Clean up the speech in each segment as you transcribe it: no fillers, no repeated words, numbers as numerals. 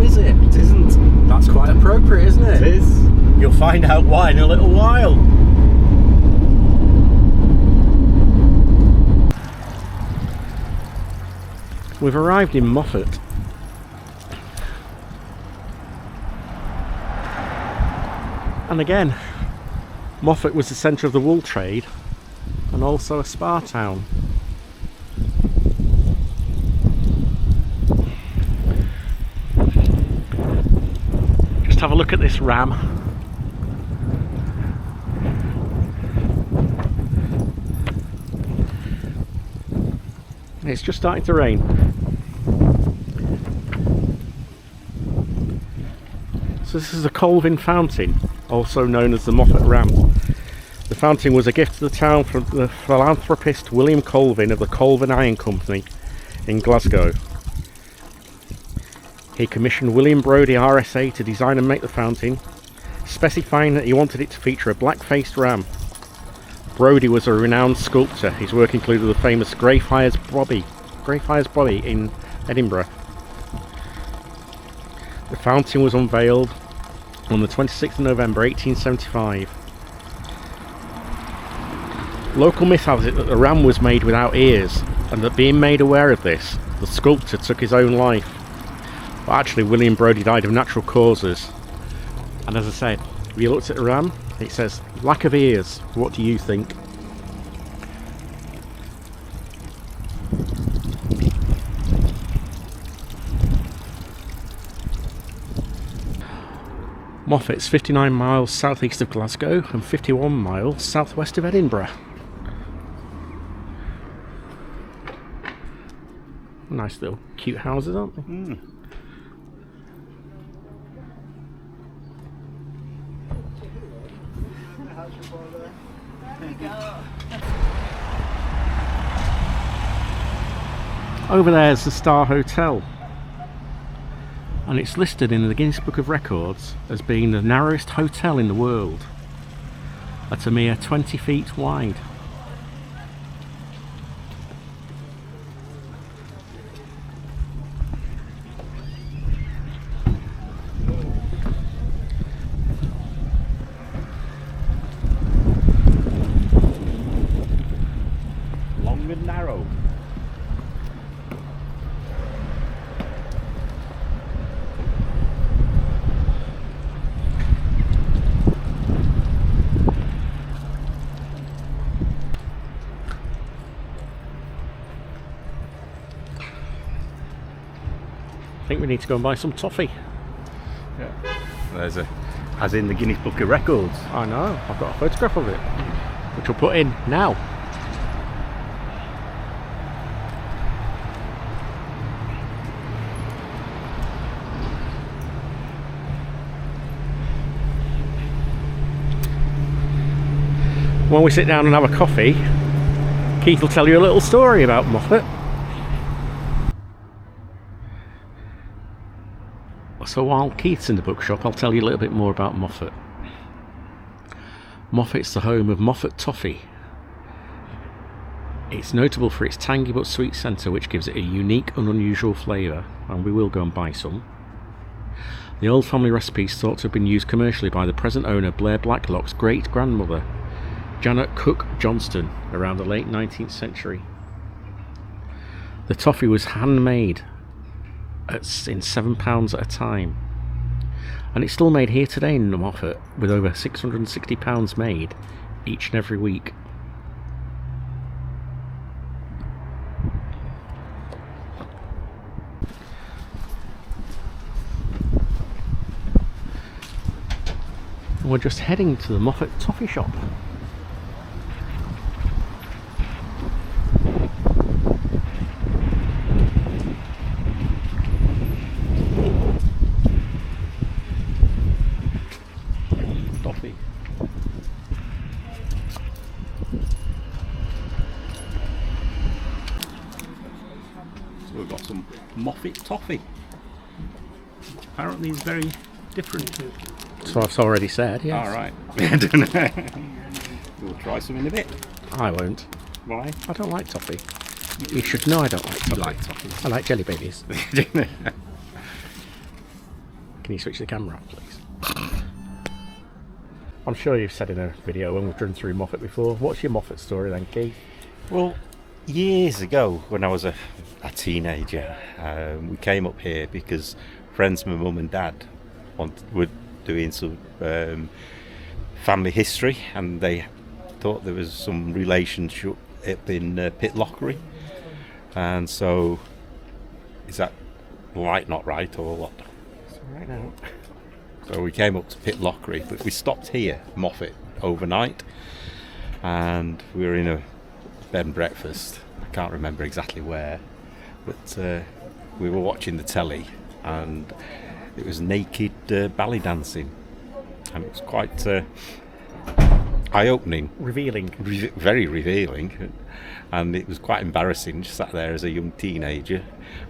is it? It isn't. That's quite appropriate, isn't it? It is. You'll find out why in a little while. We've arrived in Moffat. And again, Moffat was the centre of the wool trade and also a spa town. Just have a look at this ram. It's just starting to rain. So this is a Colvin fountain, also known as the Moffat Ram. The fountain was a gift to the town from the philanthropist William Colvin of the Colvin Iron Company in Glasgow. He commissioned William Brodie RSA to design and make the fountain, specifying that he wanted it to feature a black-faced ram. Brodie was a renowned sculptor. His work included the famous Greyfriars Bobby in Edinburgh. The fountain was unveiled on the 26th of November 1875. Local myth has it that the ram was made without ears, and that being made aware of this, the sculptor took his own life. But actually William Brodie died of natural causes. And as I said, if you looked at the ram, it says lack of ears. What do you think? Moffat's 59 miles southeast of Glasgow and 51 miles southwest of Edinburgh. Nice little cute houses, aren't they? Mm. There we go. Over there is the Star Hotel, and it's listed in the Guinness Book of Records as being the narrowest hotel in the world, at a mere 20 feet wide. Long and narrow. I think we need to go and buy some toffee. Yeah. There's a, as in the Guinness Book of Records. I know, I've got a photograph of it, which we'll put in now. When we sit down and have a coffee, Keith will tell you a little story about Moffat. So while Keith's in the bookshop, I'll tell you a little bit more about Moffat. Moffat's the home of Moffat Toffee. It's notable for its tangy but sweet centre, which gives it a unique and unusual flavour, and we will go and buy some. The old family recipe is thought to have been used commercially by the present owner Blair Blacklock's great-grandmother, Janet Cook Johnston, around the late 19th century. The toffee was handmade in £7 at a time, and it's still made here today in Moffat, with over £660 made each and every week. And we're just heading to the Moffat Toffee Shop. So we've got some Moffat toffee. Apparently it's very different. So I've already said, yes. Alright. I don't know. We'll try some in a bit. I won't. Why? I don't like toffee. You should know I don't like toffee. You like toffee. I like jelly babies. Can you switch the camera off, please? I'm sure you've said in a video when we've driven through Moffat before. What's your Moffat story then, Keith? Well, years ago, when I was a teenager, we came up here because friends of my mum and dad were doing some family history, and they thought there was some relationship up in Pitlochry. And so, is that light not right or what? It's all right now. So we came up to Pitlochry, but we stopped here, Moffat, overnight, and we were in a bed and breakfast. I can't remember exactly where, but we were watching the telly, and it was naked ballet dancing, and it was quite eye-opening. Revealing. Very revealing, and it was quite embarrassing. Just sat there as a young teenager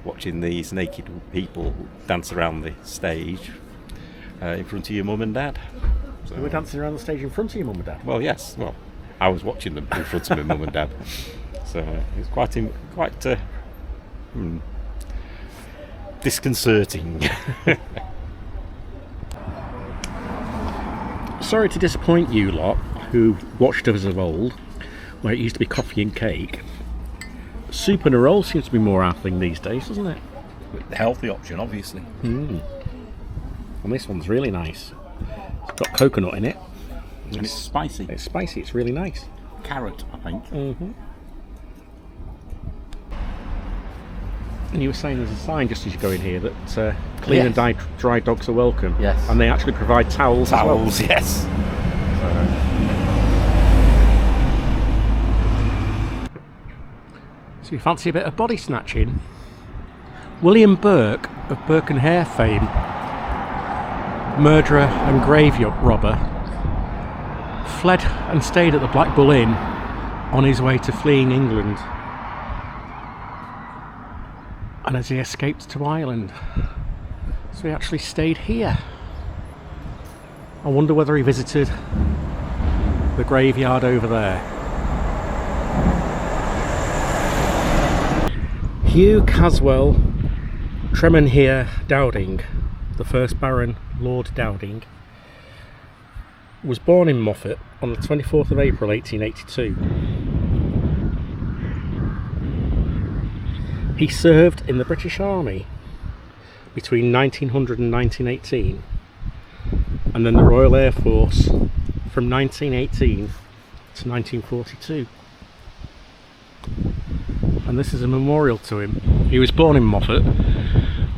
watching these naked people dance around the stage in front of your mum and dad. So, You were dancing around the stage in front of your mum and dad? well, yes. Well, I was watching them in front of my mum and dad. So it was quite disconcerting. Sorry to disappoint you lot who watched us of old, where it used to be coffee and cake. Soup and a roll seems to be more our thing these days, doesn't it? The healthy option, obviously. And this one's really nice. It's got coconut in it. And it's spicy. It's spicy, it's really nice. Carrot, I think. And you were saying there's a sign just as you go in here that clean and dry dogs are welcome. Yes. And they actually provide towels as well. Towels, yes. So you fancy a bit of body snatching? William Burke of Burke and Hare fame, murderer and grave robber, fled and stayed at the Black Bull Inn on his way to fleeing England. And as he escaped to Ireland, so he actually stayed here. I wonder whether he visited the graveyard over there. Hugh Caswell Tremenhere Dowding, the first Baron Lord Dowding, was born in Moffat on the 24th of April 1882. He served in the British Army between 1900 and 1918, and then the Royal Air Force from 1918 to 1942. And this is a memorial to him. He was born in Moffat.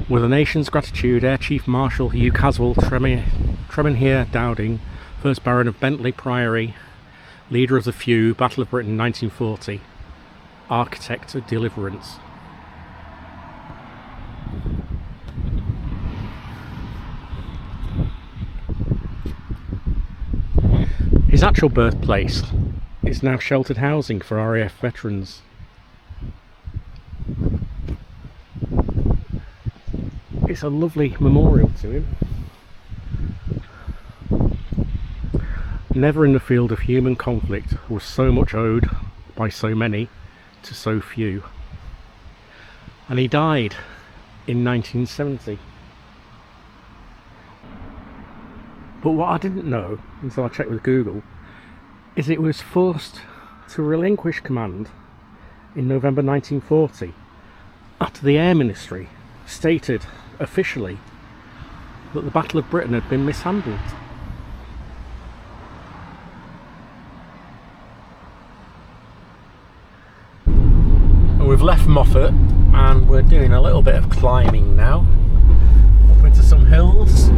With a nation's gratitude, Air Chief Marshal Hugh Caswell Tremenhere Dowding, 1st Baron of Bentley Priory, leader of the few, Battle of Britain 1940, architect of deliverance. His actual birthplace is now sheltered housing for RAF veterans. It's a lovely memorial to him. Never in the field of human conflict was so much owed by so many to so few. And he died in 1970. But what I didn't know, until I checked with Google, is it was forced to relinquish command in November 1940 after the Air Ministry stated officially that the Battle of Britain had been mishandled. And we've left Moffat and we're doing a little bit of climbing now up into some hills.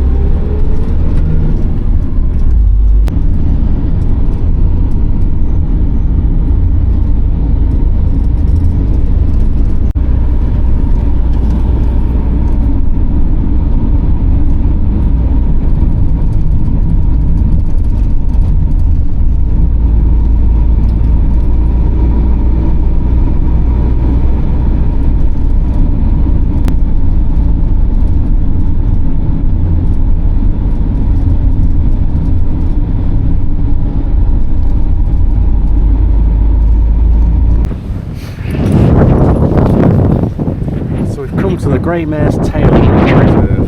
To the Grey Mare's Tail Reserve.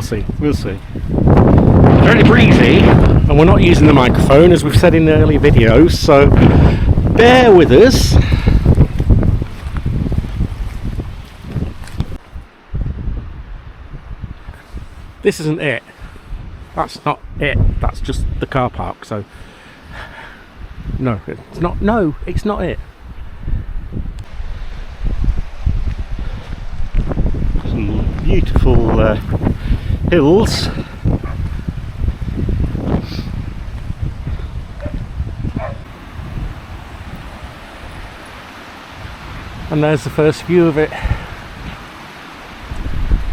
see. We'll see. Very breezy, and we're not using the microphone as we've said in the earlier videos, so bear with us. This isn't it. That's not it. That's just the car park. So no, it's not. No, it's not it. Some beautiful hills. And there's the first view of it.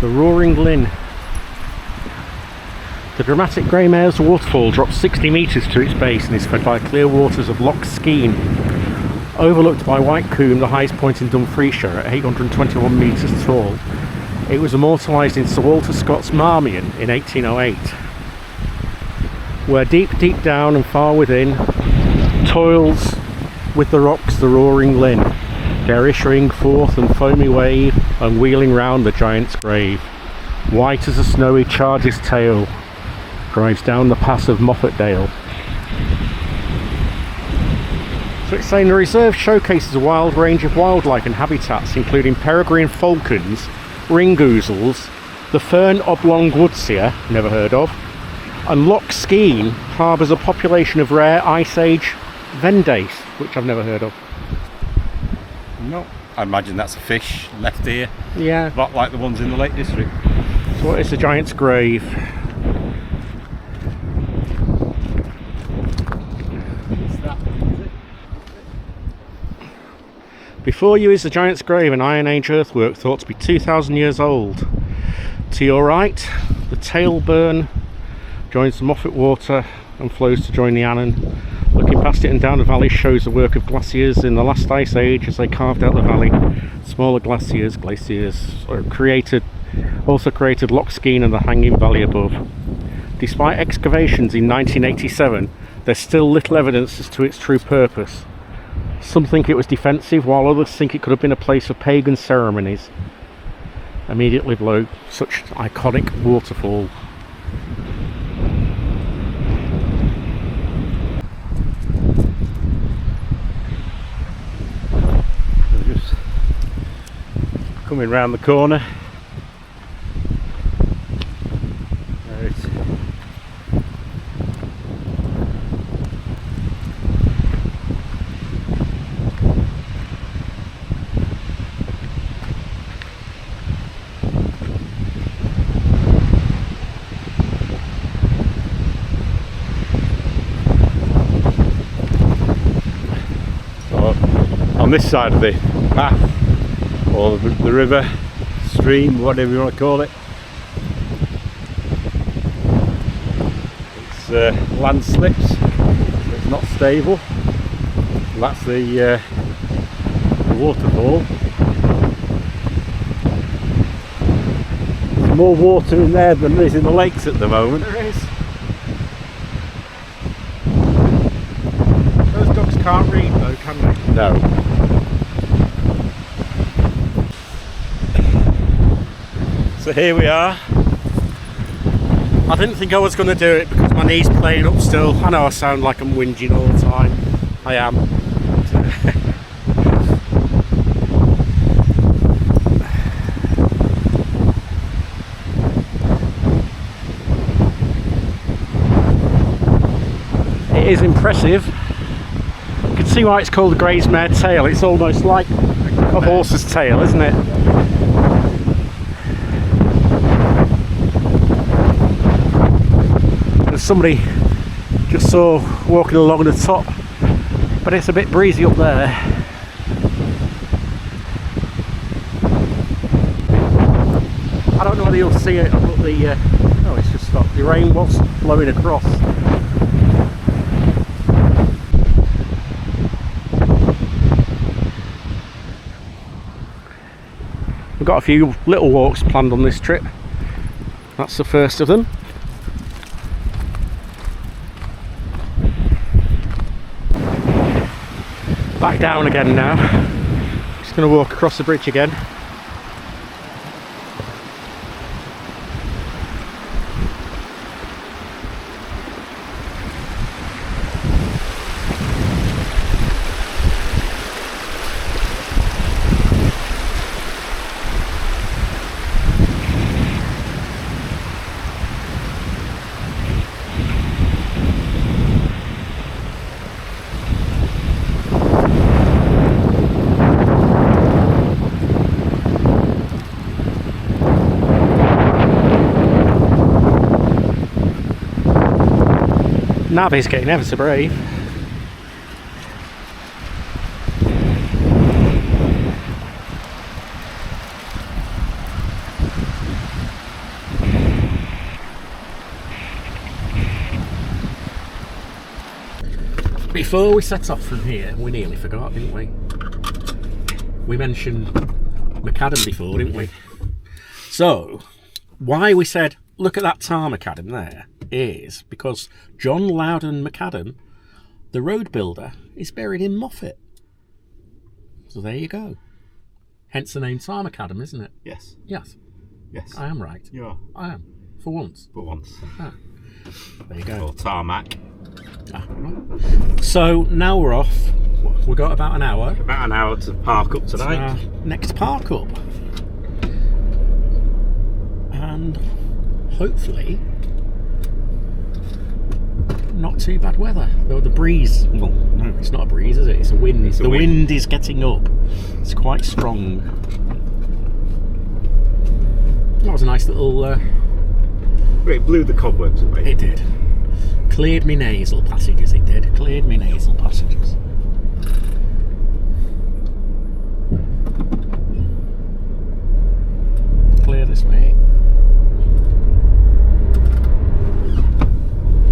The Roaring Linn. The dramatic Grey Mare's waterfall drops 60 metres to its base and is fed by clear waters of Loch Skene. Overlooked by White Combe, the highest point in Dumfries at 821 metres tall, it was immortalised in Sir Walter Scott's Marmion in 1808. Where deep, deep down and far within toils with the rocks the Roaring Linn, there issuing forth and foamy wave and wheeling round the giant's grave. White as a snowy charger's tail drives down the pass of Moffat Dale. So it's saying the reserve showcases a wide range of wildlife and habitats, including peregrine falcons, ringoozles, the fern oblong woodseer, never heard of, and Loch Skene harbours a population of rare Ice Age vendace, which I've never heard of. No, I imagine that's a fish left here. Yeah. Not like the ones in the Lake District. So what is the giant's grave? Before you is the giant's grave, an Iron Age earthwork thought to be 2,000 years old. To your right, the Tailburn joins the Moffat Water and flows to join the Annan. Looking past it and down the valley shows the work of glaciers in the last ice age as they carved out the valley. Smaller glaciers also created Loch Skene and the hanging valley above. Despite excavations in 1987, there's still little evidence as to its true purpose. Some think it was defensive, while others think it could have been a place for pagan ceremonies. Immediately below such iconic waterfall. We're just coming round the corner. There it is. On this side of the path, or the river, stream, whatever you want to call it, it's land slips, so it's not stable. That's the waterfall. There's more water in there than there is in the lakes at the moment. There is. Those dogs can't read though, can they? No. So here we are. I didn't think I was going to do it because my knee's playing up still. I know I sound like I'm whinging all the time. I am. It is impressive. You can see why it's called the Grey's Mare tail. It's almost like a horse's tail, isn't it? There's somebody just saw walking along the top, but it's a bit breezy up there. I don't know whether you'll see it, but the oh, it's just stopped. The rain was blowing across. We've got a few little walks planned on this trip. That's the first of them. Back down again now. Just going to walk across the bridge again. Nabby's getting ever so brave. Before we set off from here, we nearly forgot, didn't we? We mentioned Macadam before, didn't we? So, why we said, look at that Tarmacadam there, is because John Loudon Macadam, the road builder, is buried in Moffat. So there you go. Hence the name Tarmacadam, isn't it? Yes. Yes. Yes. I am right. You are. I am. For once. For once. Ah. There you go. Or tarmac. Ah, right. So now we're off. We've got about an hour. About an hour to park up tonight. Next park up. And hopefully not too bad weather. Though the breeze, well, no, it's not a breeze, is it? It's a wind. The wind is getting up. It's quite strong. That was a nice little... It blew the cobwebs away. It did. Cleared me nasal passages, it did. Cleared me nasal passages. Clear this way.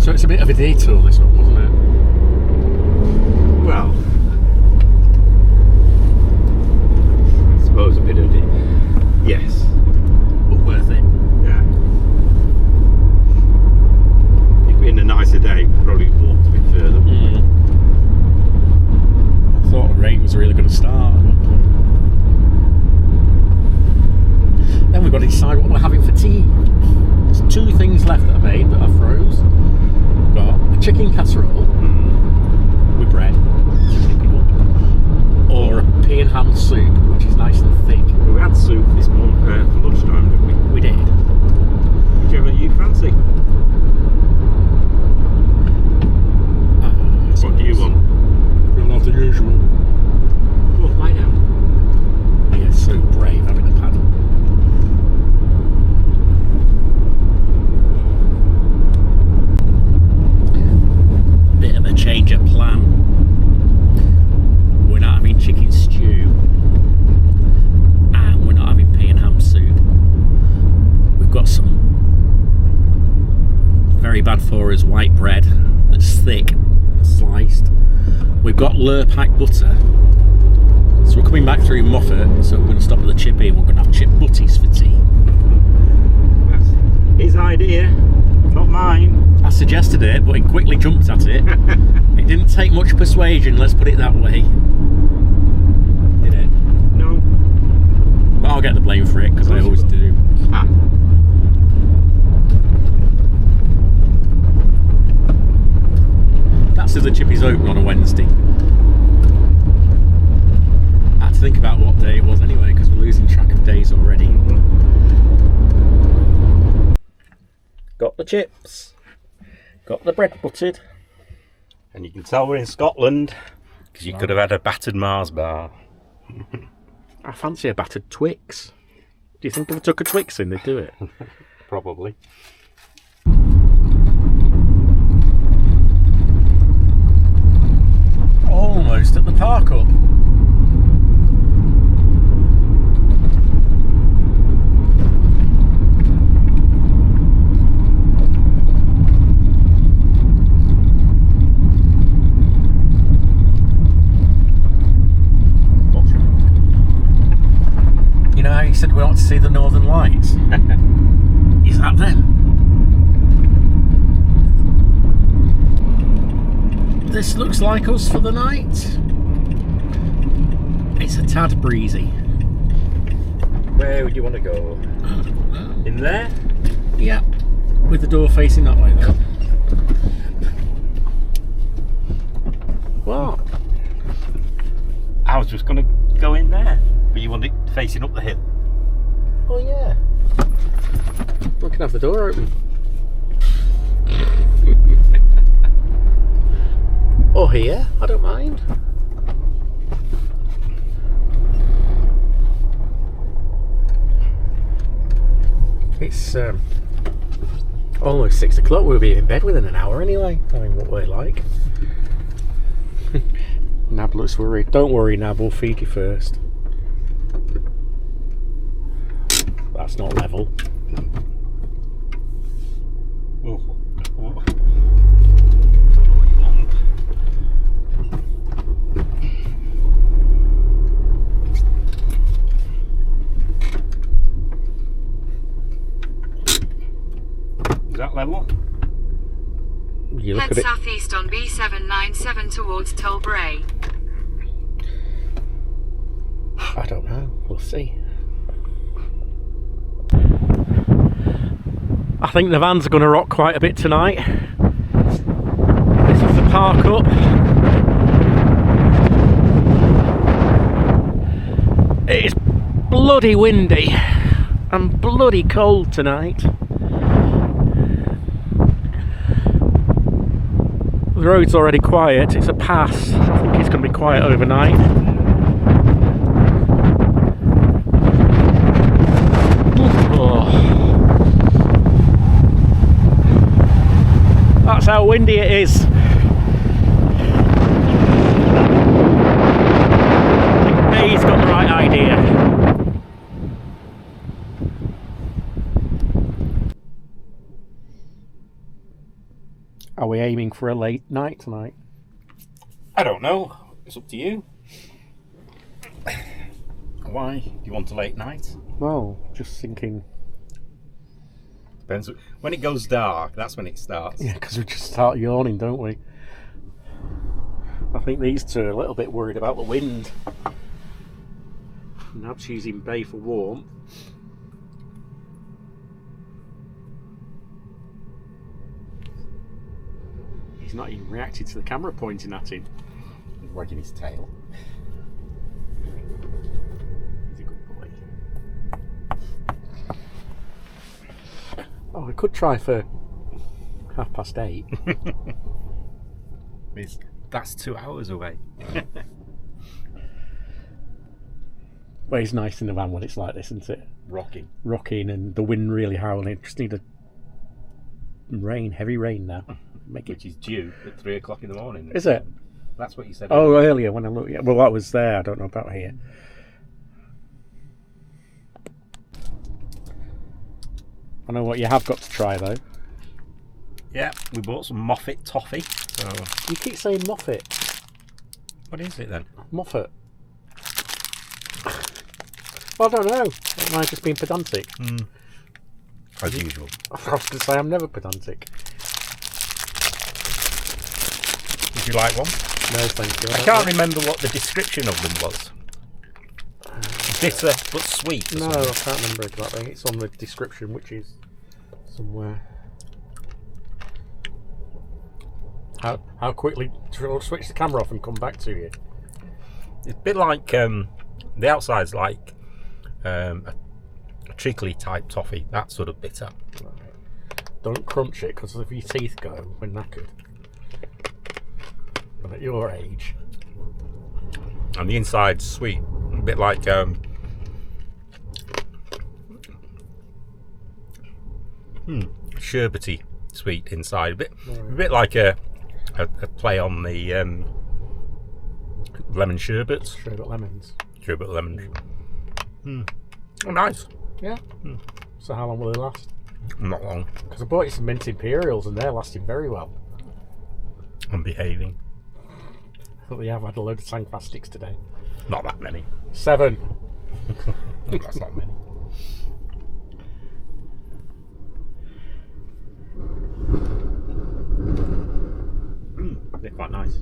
So it's a bit of a detour, this one, wasn't it? Well, I suppose a bit of it. Yes. But worth it. Yeah. If in a nicer day, we'd probably walked a bit further. I thought the rain was really going to start. Then we've got to decide what we're having for tea. There's two things left that I made that I froze. We've got a chicken casserole with bread, or a pea and ham soup, which is nice and thick. We had soup this morning for lunchtime, didn't we? We did. Whichever you fancy. What do you want? We'll have the usual. Go on, lie down. He is so brave having a paddle. Bit of a change of plan. We're not having chicken stew, and we're not having pea and ham soup. We've got some very bad for us white bread that's thick, sliced. We've got Lurpak butter. So we're coming back through Moffat, so we're going to stop at the Chippy and we're going to have chip butties for tea. That's his idea, not mine. I suggested it, but he quickly jumped at it. It didn't take much persuasion, let's put it that way. Did it? No. But I'll get the blame for it, because I always do. Ah. That's if the Chippy's open on a Wednesday. I had to think about what day it was anyway, because we're losing track of days already. Got the chips. Got the bread buttered. And you can tell we're in Scotland because you could have had a battered Mars bar. I fancy a battered Twix. Do you think if we took a Twix in, they'd do it? Probably. Almost at the park up. You know how you said we ought to see the Northern Lights? Is that them? This looks like us for the night. It's a tad breezy. Where would you want to go? In there? Yeah, with the door facing that way though. What? I was just going to go in there, but you want it facing up the hill. Oh yeah. We can have the door open. Or here, I don't mind. It's Almost 6 o'clock. We'll be in bed within an hour anyway. Knowing what we're like. Nab looks worried. Don't worry, Nab. We'll feed you first. That's not level. Oh. Oh. Is that level? You look Head at it. southeast on B797 towards Tollbray. I don't know. We'll see. I think the vans are going to rock quite a bit tonight. This is the park up. It is bloody windy and bloody cold tonight. The road's already quiet. It's a pass. I think it's going to be quiet overnight. That's how windy it is. I think May's got the right idea. Are we aiming for a late night tonight? I don't know. It's up to you. Why? Do you want a late night? Well, just thinking. Depends. When it goes dark, that's when it starts. Yeah, because we just start yawning, don't we? I think these two are a little bit worried about the wind. Nab's using Bay for warmth. He's not even reacted to the camera pointing at him. He's wagging his tail. He's a good boy. Oh, I could try for 8:30. That's 2 hours away. Well, it's nice in the van when it's like this, isn't it? Rocking. Rocking and the wind really howling. Just need a heavy rain now. Which is due at 3 o'clock in the morning. Is it? That's what you said. Oh, earlier when I looked. Yeah, well, that was there. I don't know about here. I know what you have got to try though. Yeah, we bought some Moffat toffee. So You keep saying Moffat. what is it then? Moffat. Well, I don't know. Am I just being pedantic? As usual. I was going to say I'm never pedantic. Would you like one? No, thank you. I can't remember what the description of them was. Bitter but sweet. No, I can't remember exactly. It's on the description, which is somewhere. How quickly? I'll switch the camera off and come back to you. It's a bit like the outside's like a treacly type toffee. That sort of bitter. Right. Don't crunch it because if your teeth go, we're knackered. But at your age. And the inside's sweet. A bit like sherbety sweet inside. A bit like a play on the lemon sherbets. Sherbet lemons. Sherbet lemons. Oh, nice. Yeah. So how long will they last? Not long. Because I bought you some mint imperials and they're lasting very well. I'm behaving. I thought have had a load of Sangfastics today. Not that many. 7. That's not many. They're quite nice.